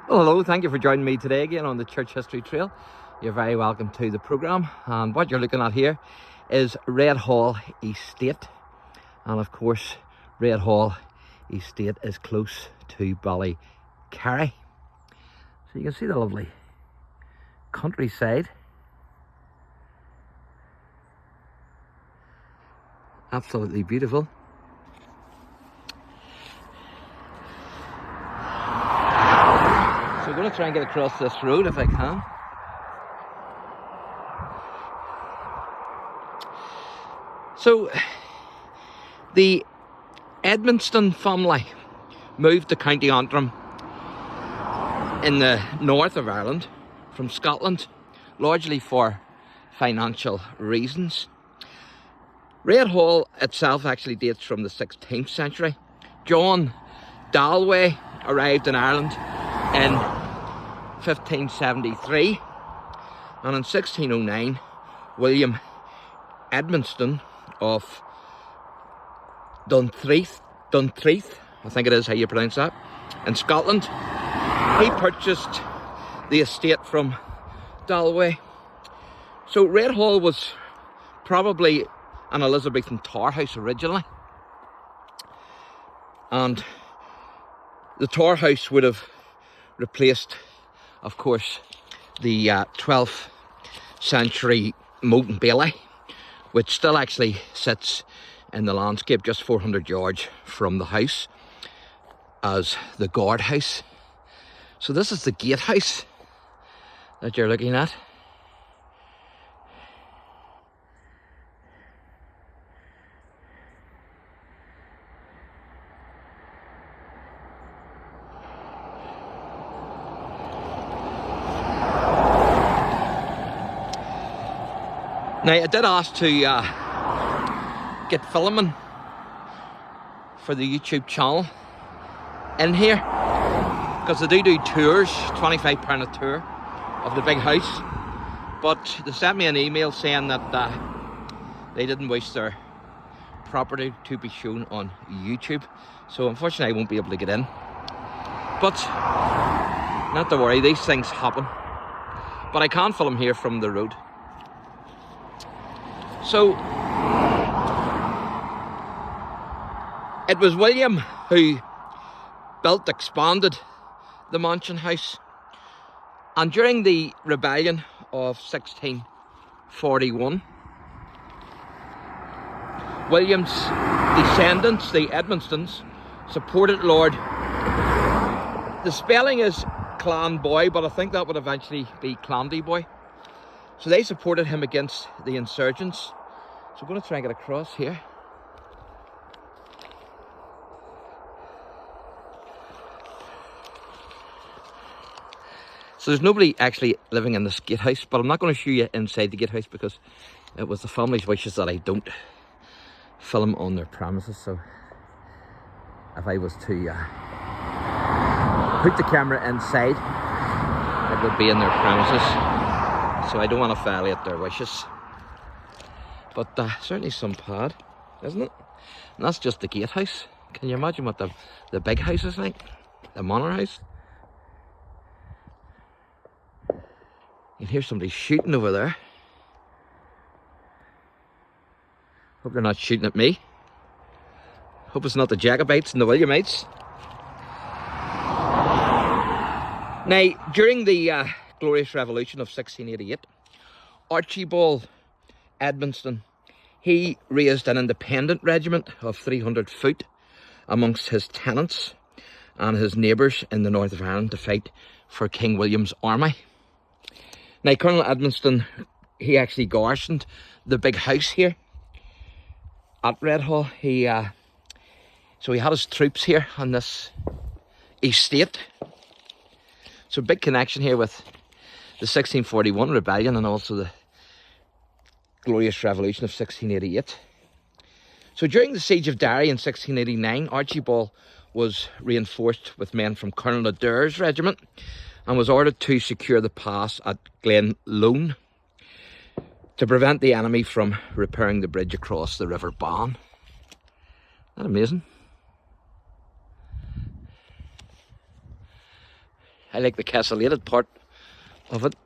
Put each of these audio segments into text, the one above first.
Well, hello, thank you for joining me today again on the Church History Trail. You're very welcome to the programme, and what you're looking at here is Red Hall Estate, and of course Red Hall Estate is close to BALLYCARRY, so you can see the lovely countryside. Absolutely beautiful. So I'm going to try and get across this road if I can. So the Edmonstone family moved to County Antrim in the north of Ireland from Scotland, largely for financial reasons. Red Hall itself actually dates from the 16th century. John Dalway arrived in Ireland in 1573, and in 1609 William Edmonstone of Duntreath, I think it is how you pronounce that, in Scotland, he purchased the estate from Dalway. So Red Hall was probably an Elizabethan tower house originally, and the tower house would have replaced, of course, the 12th century moat and bailey, which still actually sits in the landscape just 400 yards from the house as the guardhouse. So this is the gatehouse that you're looking at. Now, I did ask to get filming for the YouTube channel in here, because they do tours, £25 a tour of the big house, but they sent me an email saying that they didn't wish their property to be shown on YouTube, so unfortunately I won't be able to get in. But not to worry, these things happen, but I can film here from the road. So it was William who expanded the mansion house, and during the rebellion of 1641, William's descendants, the Edmonstones, supported Lord, the spelling is Clanboy, but I think that would eventually be Clandyboy. So they supported him against the insurgents. So I'm going to try and get across here. So there's nobody actually living in this gatehouse, but I'm not going to show you inside the gatehouse because it was the family's wishes that I don't film on their premises. So if I was to put the camera inside, it would be in their premises. So I don't want to violate their wishes. But certainly some pad, isn't it? And that's just the gatehouse. Can you imagine what the big house is like? The manor house? You can hear somebody shooting over there. Hope they're not shooting at me. Hope it's not the Jacobites and the Williamites. Now, during the Glorious Revolution of 1688, Archibald Edmonstone, he raised an independent regiment of 300 foot amongst his tenants and his neighbours in the north of Ireland to fight for King William's army. Now, Colonel Edmonstone, he actually garrisoned the big house here at Red Hall. So he had his troops here on this estate. So big connection here with the 1641 rebellion and also the Glorious Revolution of 1688. So during the Siege of Derry in 1689, Archibald was reinforced with men from Colonel Adair's regiment and was ordered to secure the pass at Glen Lone to prevent the enemy from repairing the bridge across the River Bann. Isn't that amazing? I like the castellated part of it.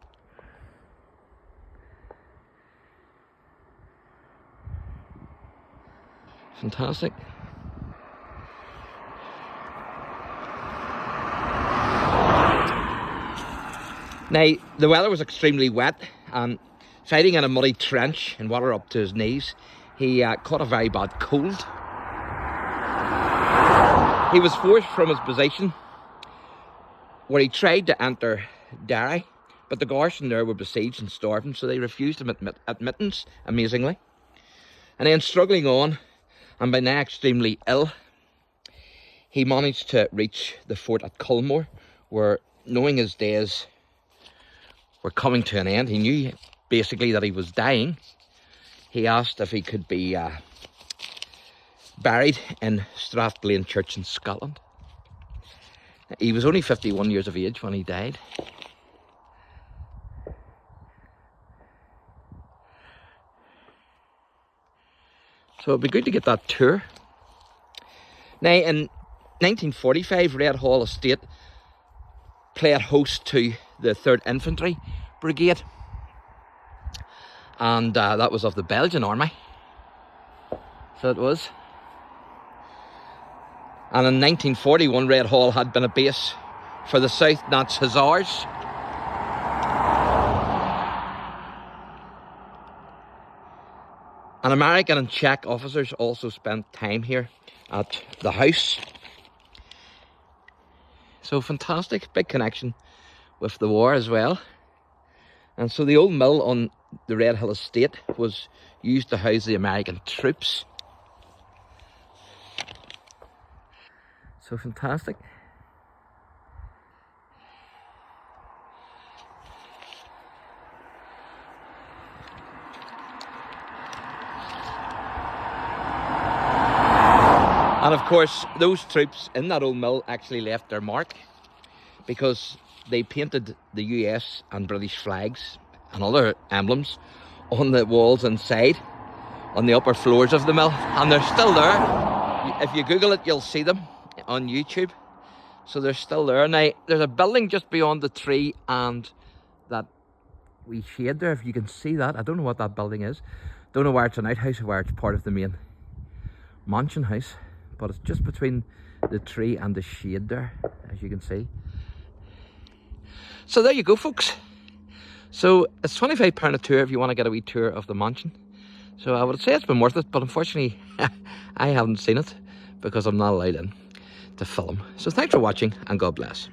Fantastic. Now, the weather was extremely wet, and fighting in a muddy trench in water up to his knees, he caught a very bad cold. He was forced from his position, where he tried to enter Derry, but the garrison there were besieged and starving, so they refused him admittance, amazingly. And then, struggling on, and by now extremely ill, he managed to reach the fort at Culmore, where, knowing his days were coming to an end, he knew basically that he was dying. He asked if he could be buried in Strathblane Church in Scotland. He was only 51 years of age when he died. So it'd be good to get that tour. Now, in 1945, Red Hall Estate played host to the 3rd Infantry Brigade, and that was of the Belgian Army. So it was. And in 1941, Red Hall had been a base for the South Nats Hussars. And American and Czech officers also spent time here at the house. So fantastic, big connection with the war as well. And so the old mill on the Red Hill Estate was used to house the American troops. So fantastic. And of course, those troops in that old mill actually left their mark, because they painted the US and British flags and other emblems on the walls inside, on the upper floors of the mill, and they're still there. If you Google it, you'll see them on YouTube. So they're still there. Now, there's a building just beyond the tree and that wee shade there, if you can see that. I don't know what that building is. Don't know where it's an outhouse or where it's part of the main mansion house, but it's just between the tree and the shade there, as you can see. So there you go, folks. So it's £25 a tour if you want to get a wee tour of the mansion. So I would say it's been worth it, but unfortunately I haven't seen it because I'm not allowed in to film. So thanks for watching, and God bless.